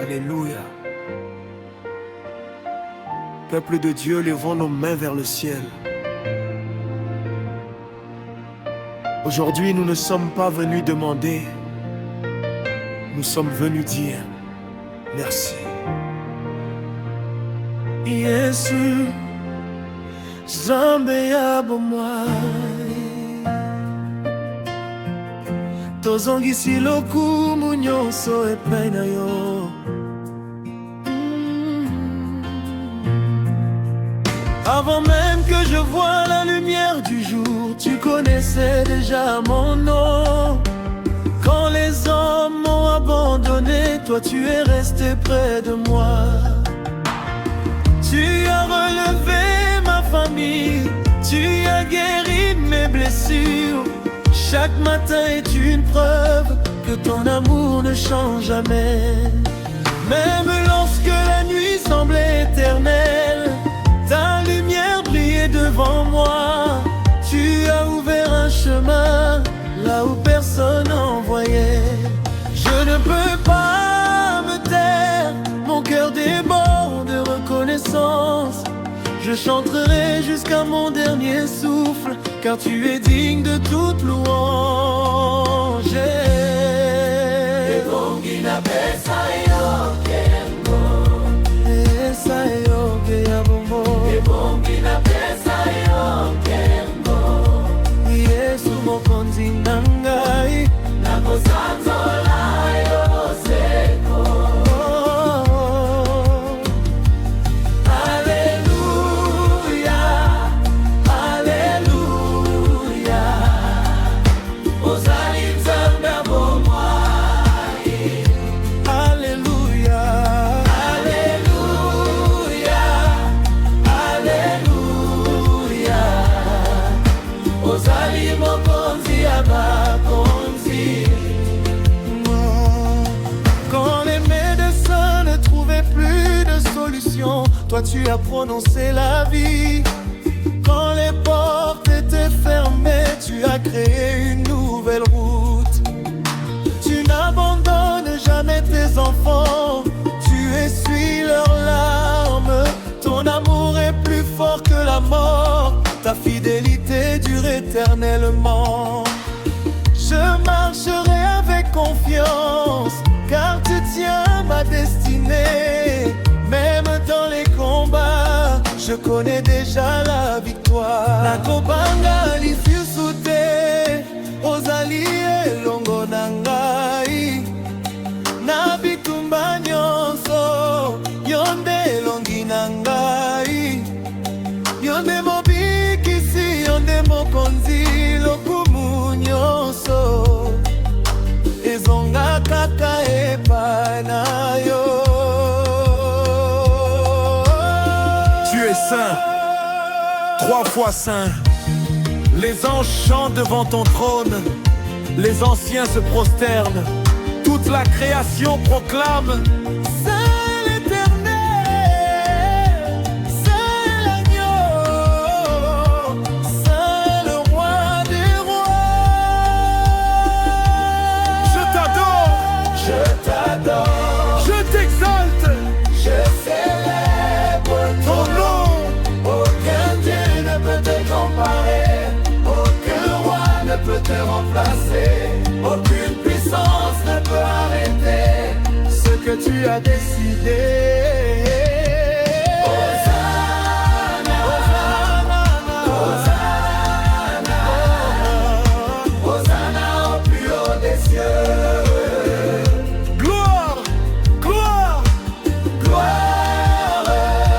Alléluia. Peuple de Dieu, levons nos mains vers le ciel. Aujourd'hui, nous ne sommes pas venus demander, nous sommes venus dire merci. Yesu, Nzambe ya bomoi, tozongisi lokumu nyonso epai na yo. Avant même que je voie la lumière du jour, tu connaissais déjà mon nom. Quand les hommes m'ont abandonné, toi tu es resté près de moi. Tu as relevé ma famille, tu as guéri mes blessures. Chaque matin est une preuve que ton amour ne change jamais. Même lorsque la nuit semblait éternelle, ta lumière brillait devant moi. Tu as ouvert un chemin là où personne n'en voyait. Je ne peux pas me taire, mon cœur déborde de reconnaissance. Je chanterai jusqu'à mon dernier souffle, car tu es digne de toute louange. Yesu mokonzi na ngai, nakosanzola yo seko. Alleluia, alleluia. Ozali Nzambe bomoi. Alleluia, alleluia, alleluia. Ozali mokonzi ya bakonzi. Quand les médecins ne trouvaient plus de solution, toi tu as prononcé la vie. Quand les portes étaient fermées, tu as créé une nouvelle route. Tu n'abandonnes jamais tes enfants, tu essuies leurs larmes. Ton amour est plus fort que la mort, ta fidélité dure éternellement. Je marcherai avec confiance, car tu tiens ma destinée. Même dans les combats, je connais déjà la victoire. Nakobanga lifusute, ozali elongo na ngai. Na bitumba nyonso, yonde elongi na ngai. Yonde mobikisi, yonde mokonzi, lokumu nyonso ezonga kaka epai na yo. Tu es saint, 3 fois saint. Les anges chantent devant ton trône, les anciens se prosternent, toute la création proclame: Saint l'Éternel, Saint l'agneau, Saint le roi des rois. Je t'adore, je t'exalte, je célèbre ton nom. Aucun Dieu ne peut te comparer, aucun roi ne peut te remplacer, aucune puissance ne peut arrêter ce que tu as décidé. Hosanna, Hosanna, Hosanna au plus haut des cieux. Gloire, gloire, gloire.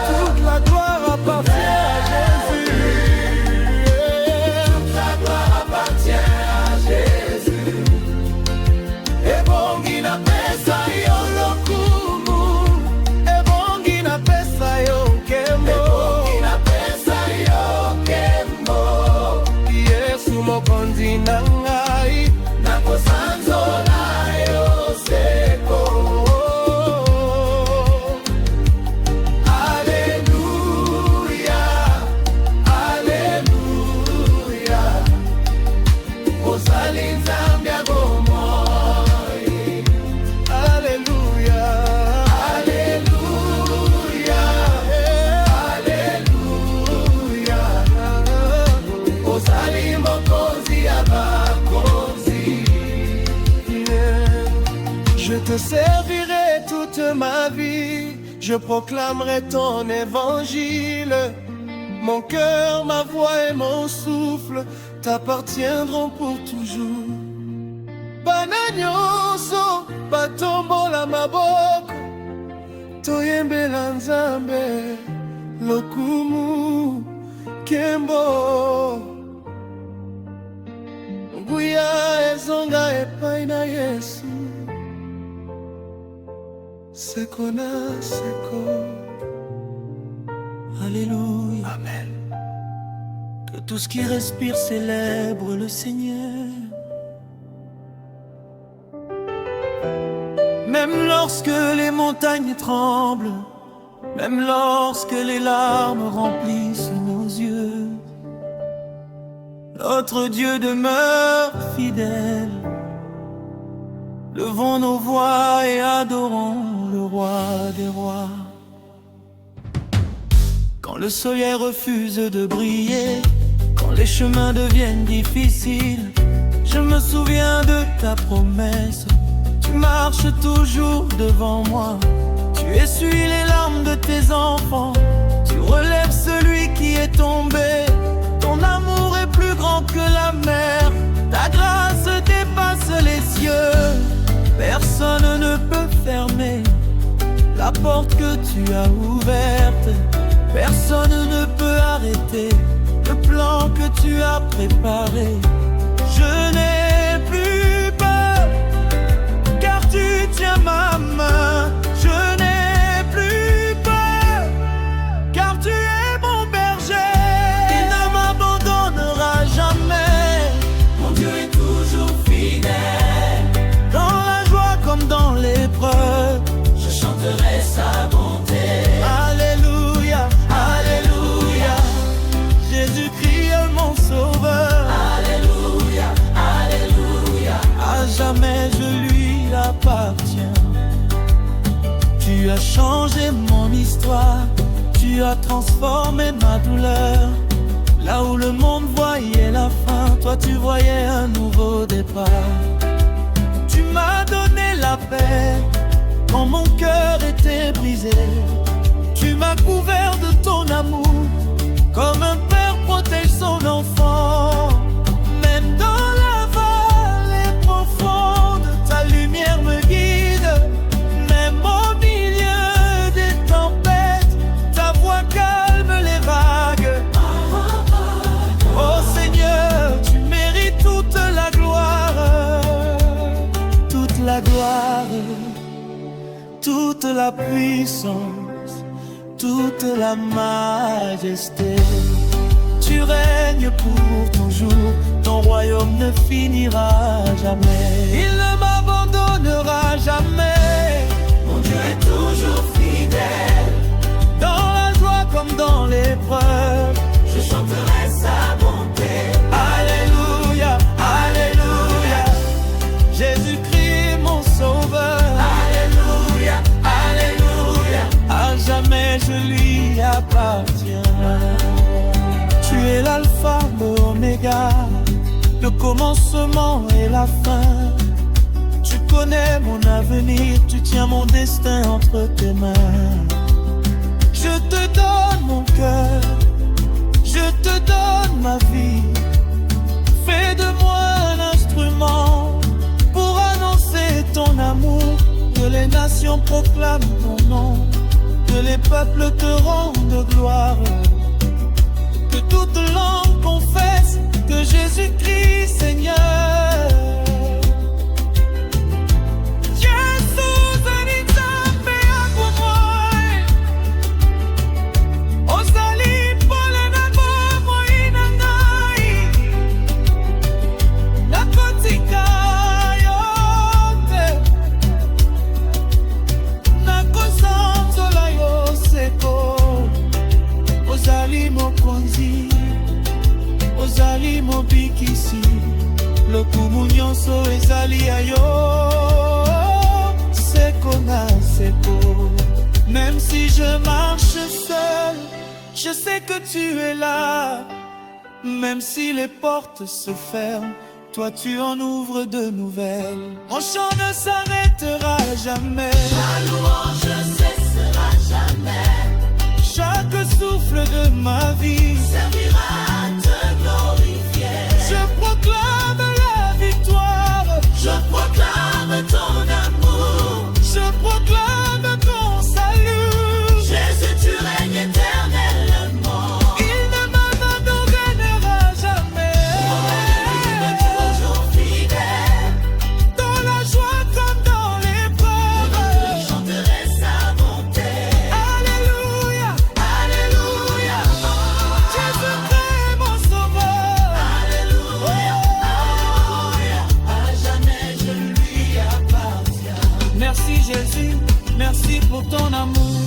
Toute la gloire appartient à Jésus. Toute la gloire appartient à Jésus. Ebongi na pesa yo lokumu, ebongi te servirai toute ma vie, je proclamerai ton évangile. Mon cœur, ma voix et mon souffle t'appartiendront pour toujours. Bana nyonso batombola maboko, toyembela Nzambe lokumu kembo. Nguya ezonga epai na Yesu, seko na seko. Alléluia. Amen. Que tout ce qui respire célèbre le Seigneur. Même lorsque les montagnes tremblent, même lorsque les larmes remplissent nos yeux, notre Dieu demeure fidèle. Levons nos voix et adorons le roi des rois. Quand le soleil refuse de briller, quand les chemins deviennent difficiles, je me souviens de ta promesse. Tu marches toujours devant moi, tu essuies les larmes de tes enfants, tu relèves celui qui est tombé. Ton amour est plus grand que la mer, ta grâce dépasse les cieux. Personne ne peut fermer la porte que tu as ouverte. Personne ne peut arrêter le plan que tu as préparé. Je n'ai plus peur, car tu tiens ma main. Je n'ai plus peur, car tu es mon berger. Il ne m'abandonnera jamais. Mon Dieu est toujours fidèle. Dans la joie comme dans l'épreuve, je chanterai sa bonté. Alléluia, alléluia, Jésus-Christ est mon sauveur. Alléluia, alléluia, à jamais je lui appartiens. Tu as changé mon histoire, tu as transformé ma douleur. Là où le monde voyait la fin, toi tu voyais un nouveau départ. Tu m'as donné la paix quand mon cœur était brisé. Tu m'as couvert de ton amour, comme un père protège son enfant. Même dans la vallée profonde, ta lumière me guide. Même au milieu des tempêtes, ta voix calme les vagues. Oh Seigneur, tu mérites toute la gloire, toute la gloire, toute la puissance, toute la majesté. Tu règnes pour toujours, ton royaume ne finira jamais. Il ne m'abandonnera jamais. Mon Dieu est toujours fidèle. Dans la joie comme dans l'épreuve, je chanterai sa bonté. Alléluia, alléluia, Jésus-Christ mon sauveur. Alléluia, alléluia, à jamais je lui appartiens. Tu es l'alpha, l'oméga, le commencement et la fin. Tu connais mon avenir, tu tiens mon destin entre tes mains. Je te donne mon cœur, je te donne ma vie. Fais de moi un instrument pour annoncer ton amour. Que les nations proclament ton nom, que les peuples te rendent gloire. Que toute langue confesse que Jésus-Christ Seigneur. Ozali mobikisi, lokumu nyonso ezali ya yo. Seko na seko. Même si je marche seul, je sais que tu es là. Même si les portes se ferment, toi tu en ouvres de nouvelles. Mon chant ne s'arrêtera jamais, Ta louange ne cessera jamais. chaque souffle de ma vie Servira à te glorifier. je proclame la victoire, Je proclame ton amour. je proclame ton salut. Jésus, tu règnes éternellement. Il ne m'abandonnera jamais. Il est toujours fidèle. Dans la joie comme dans l'épreuve, Je chanterai sa bonté. alléluia, Alléluia. Jésus-Christ mon sauveur. Alléluia. Alléluia. À jamais je lui appartiens. Merci Jésus, merci pour ton amour.